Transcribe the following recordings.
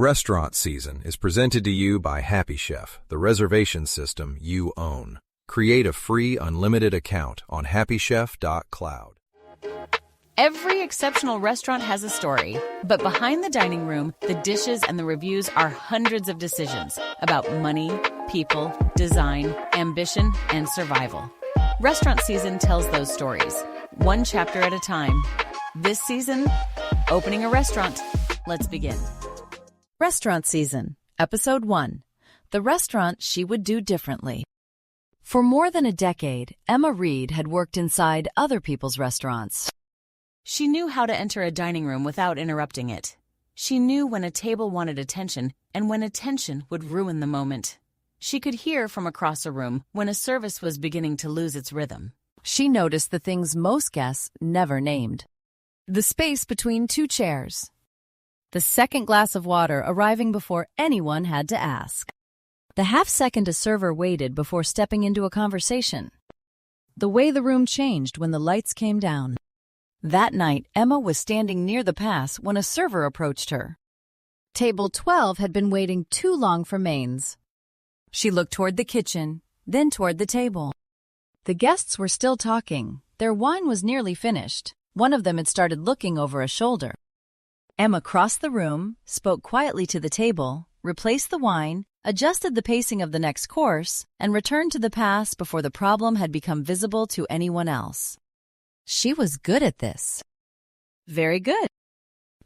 Restaurant season is presented to you by Happy Chef, the reservation system you own. Create a free unlimited account on happychef.cloud. Every exceptional restaurant has a story, but behind the dining room, the dishes and the reviews are hundreds of decisions about money, people, design, ambition, and survival. Restaurant season tells those stories, one chapter at a time. This season, opening a restaurant. Let's begin. Restaurant season, Episode 1. The restaurant she would do differently. For more than a decade, Emma Reed had worked inside other people's restaurants. She knew how to enter a dining room without interrupting it. She knew when a table wanted attention and when attention would ruin the moment. She could hear from across a room when a service was beginning to lose its rhythm. She noticed the things most guests never named. The space between two chairs. The second glass of water arriving before anyone had to ask. The half second a server waited before stepping into a conversation. The way the room changed when the lights came down. That night, Emma was standing near the pass when a server approached her. Table 12 had been waiting too long for mains. She looked toward the kitchen, then toward the table. The guests were still talking. Their wine was nearly finished. One of them had started looking over a shoulder. Emma crossed the room, spoke quietly to the table, replaced the wine, adjusted the pacing of the next course, and returned to the pass before the problem had become visible to anyone else. She was good at this. Very good.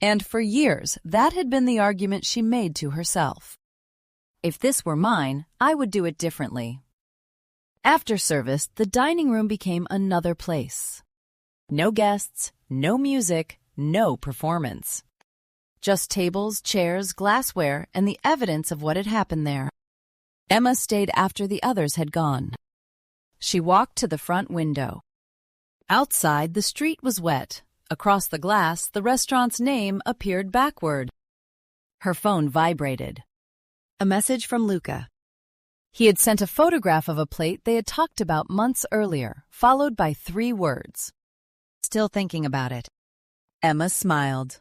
And for years, that had been the argument she made to herself. If this were mine, I would do it differently. After service, the dining room became another place. No guests, no music, no performance. Just tables, chairs, glassware, and the evidence of what had happened there. Emma stayed after the others had gone. She walked to the front window. Outside, the street was wet. Across the glass, the restaurant's name appeared backward. Her phone vibrated. A message from Luca. He had sent a photograph of a plate they had talked about months earlier, followed by 3 words. Still thinking about it. Emma smiled.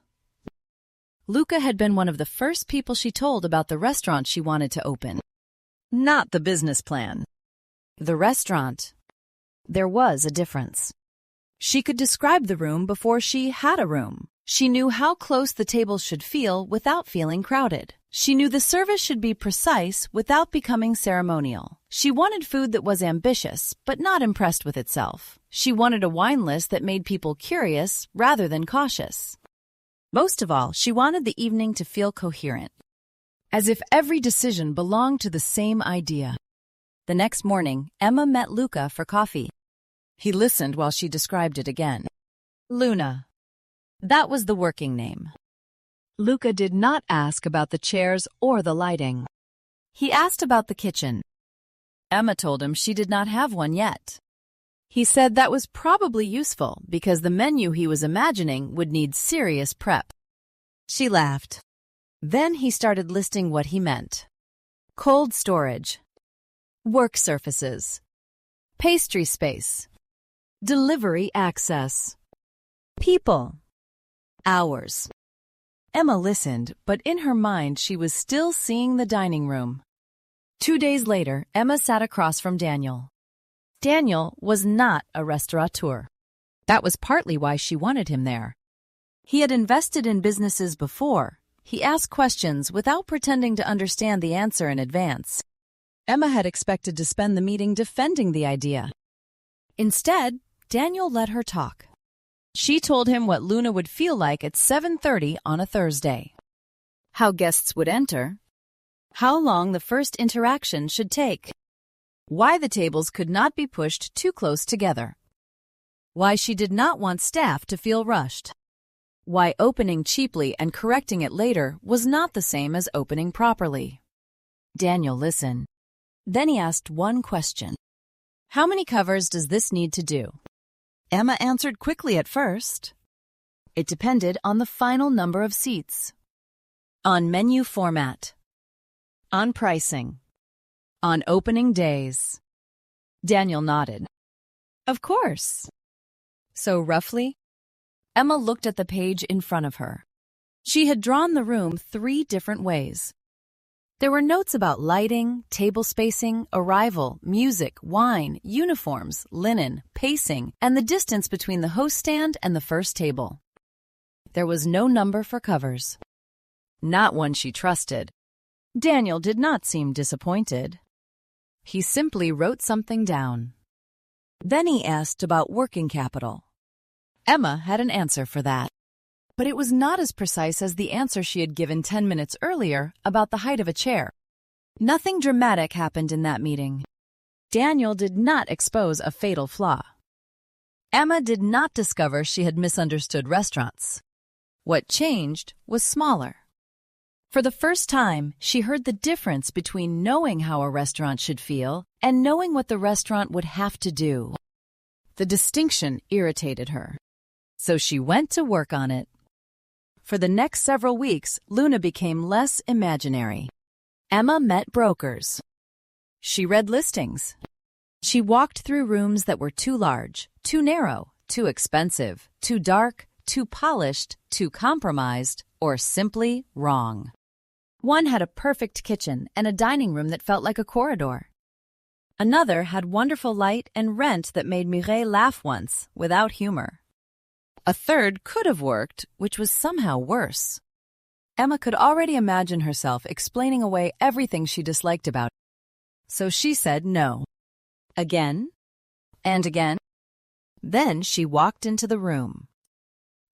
Luca had been one of the first people she told about the restaurant she wanted to open. Not the business plan. The restaurant. There was a difference. She could describe the room before she had a room. She knew how close the tables should feel without feeling crowded. She knew the service should be precise without becoming ceremonial. She wanted food that was ambitious, but not impressed with itself. She wanted a wine list that made people curious rather than cautious. Most of all, she wanted the evening to feel coherent, as if every decision belonged to the same idea. The next morning, Emma met Luca for coffee. He listened while she described it again. Luna. That was the working name. Luca did not ask about the chairs or the lighting. He asked about the kitchen. Emma told him she did not have one yet. He said that was probably useful because the menu he was imagining would need serious prep. She laughed. Then he started listing what he meant. Cold storage. Work surfaces. Pastry space. Delivery access. People. Hours. Emma listened, but in her mind she was still seeing the dining room. 2 days later, Emma sat across from Daniel. Daniel was not a restaurateur. That was partly why she wanted him there. He had invested in businesses before. He asked questions without pretending to understand the answer in advance. Emma had expected to spend the meeting defending the idea. Instead, Daniel let her talk. She told him what Luna would feel like at 7:30 on a Thursday. How guests would enter. How long the first interaction should take. Why the tables could not be pushed too close together. Why she did not want staff to feel rushed. Why opening cheaply and correcting it later was not the same as opening properly. Daniel listened. Then he asked one question. How many covers does this need to do? Emma answered quickly at first. It depended on the final number of seats. On menu format. On pricing. On opening days. Daniel nodded. Of course. So roughly? Emma looked at the page in front of her. She had drawn the room 3 different ways. There were notes about lighting, table spacing, arrival, music, wine, uniforms, linen, pacing, and the distance between the host stand and the first table. There was no number for covers. Not one she trusted. Daniel did not seem disappointed. He simply wrote something down. Then he asked about working capital. Emma had an answer for that, but it was not as precise as the answer she had given 10 minutes earlier about the height of a chair. Nothing dramatic happened in that meeting. Daniel did not expose a fatal flaw. Emma did not discover she had misunderstood restaurants. What changed was smaller. For the first time, she heard the difference between knowing how a restaurant should feel and knowing what the restaurant would have to do. The distinction irritated her, so she went to work on it. For the next several weeks, Luna became less imaginary. Emma met brokers. She read listings. She walked through rooms that were too large, too narrow, too expensive, too dark, too polished, too compromised, or simply wrong. One had a perfect kitchen and a dining room that felt like a corridor. Another had wonderful light and rent that made Mireille laugh once, without humor. A third could have worked, which was somehow worse. Emma could already imagine herself explaining away everything she disliked about it. So she said no. Again and again. Then she walked into the room.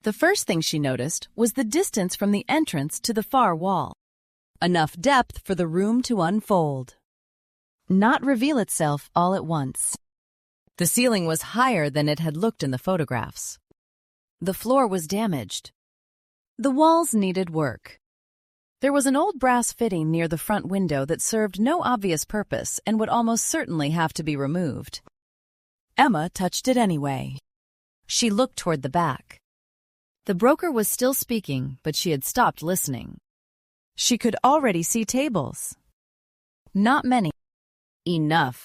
The first thing she noticed was the distance from the entrance to the far wall. Enough depth for the room to unfold, not reveal itself all at once. The ceiling was higher than it had looked in the photographs. The floor was damaged. The walls needed work. There was an old brass fitting near the front window that served no obvious purpose and would almost certainly have to be removed. Emma touched it anyway. She looked toward the back. The broker was still speaking, but she had stopped listening. She could already see tables. Not many. Enough.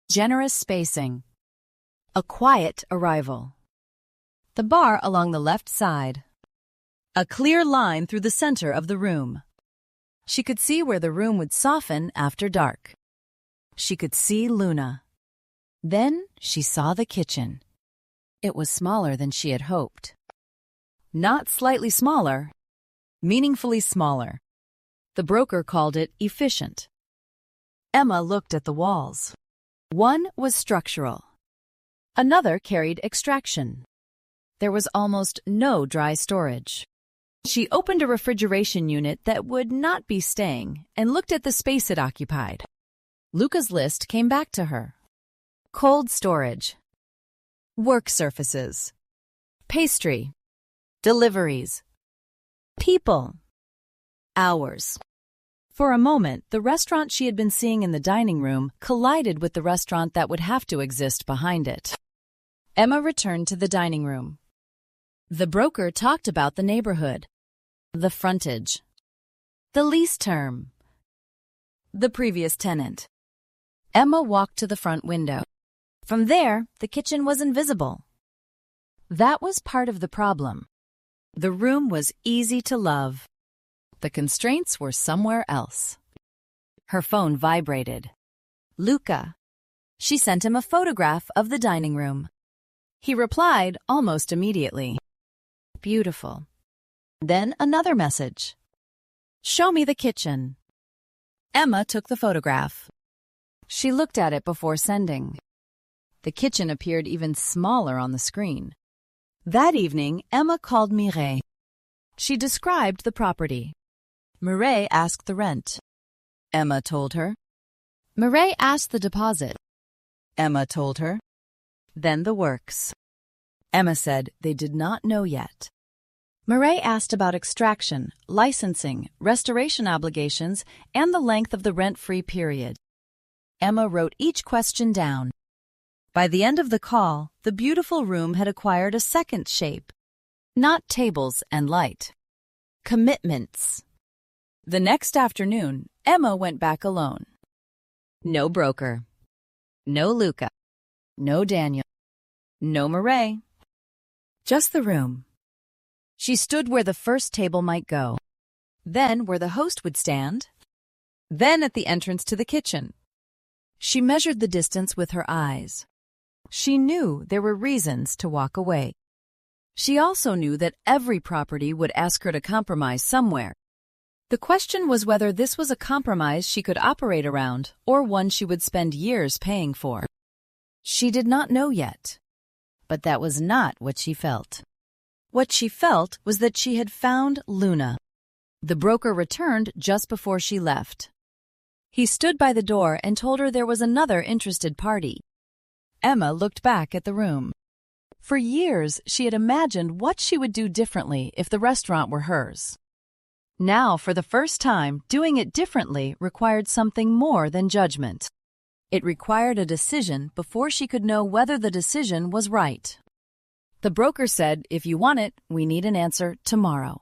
Generous spacing. A quiet arrival. The bar along the left side. A clear line through the center of the room. She could see where the room would soften after dark. She could see Luna. Then she saw the kitchen. It was smaller than she had hoped. Not slightly smaller, meaningfully smaller. The broker called it efficient. Emma looked at the walls. One was structural. Another carried extraction. There was almost no dry storage. She opened a refrigeration unit that would not be staying and looked at the space it occupied. Luca's list came back to her. Cold storage. Work surfaces. Pastry. Deliveries. People. Hours. For a moment, the restaurant she had been seeing in the dining room collided with the restaurant that would have to exist behind it. Emma returned to the dining room. The broker talked about the neighborhood, the frontage, the lease term, the previous tenant. Emma walked to the front window. From there, the kitchen was invisible. That was part of the problem. The room was easy to love. The constraints were somewhere else. Her phone vibrated. Luca. She sent him a photograph of the dining room. He replied almost immediately. Beautiful. Then another message. Show me the kitchen. Emma took the photograph. She looked at it before sending. The kitchen appeared even smaller on the screen. That evening, Emma called Mireille. She described the property. Mireille asked the rent. Emma told her. Mireille asked the deposit. Emma told her. Then the works. Emma said they did not know yet. Mireille asked about extraction, licensing, restoration obligations, and the length of the rent-free period. Emma wrote each question down. By the end of the call, the beautiful room had acquired a second shape. Not tables and light. Commitments. The next afternoon, Emma went back alone. No broker. No Luca. No Daniel. No Mireille. Just the room. She stood where the first table might go, then where the host would stand, then at the entrance to the kitchen. She measured the distance with her eyes. She knew there were reasons to walk away. She also knew that every property would ask her to compromise somewhere. The question was whether this was a compromise she could operate around or one she would spend years paying for. She did not know yet, but that was not what she felt. What she felt was that she had found Luna. The broker returned just before she left. He stood by the door and told her there was another interested party. Emma looked back at the room. For years, she had imagined what she would do differently if the restaurant were hers. Now, for the first time, doing it differently required something more than judgment. It required a decision before she could know whether the decision was right. The broker said, "If you want it, we need an answer tomorrow."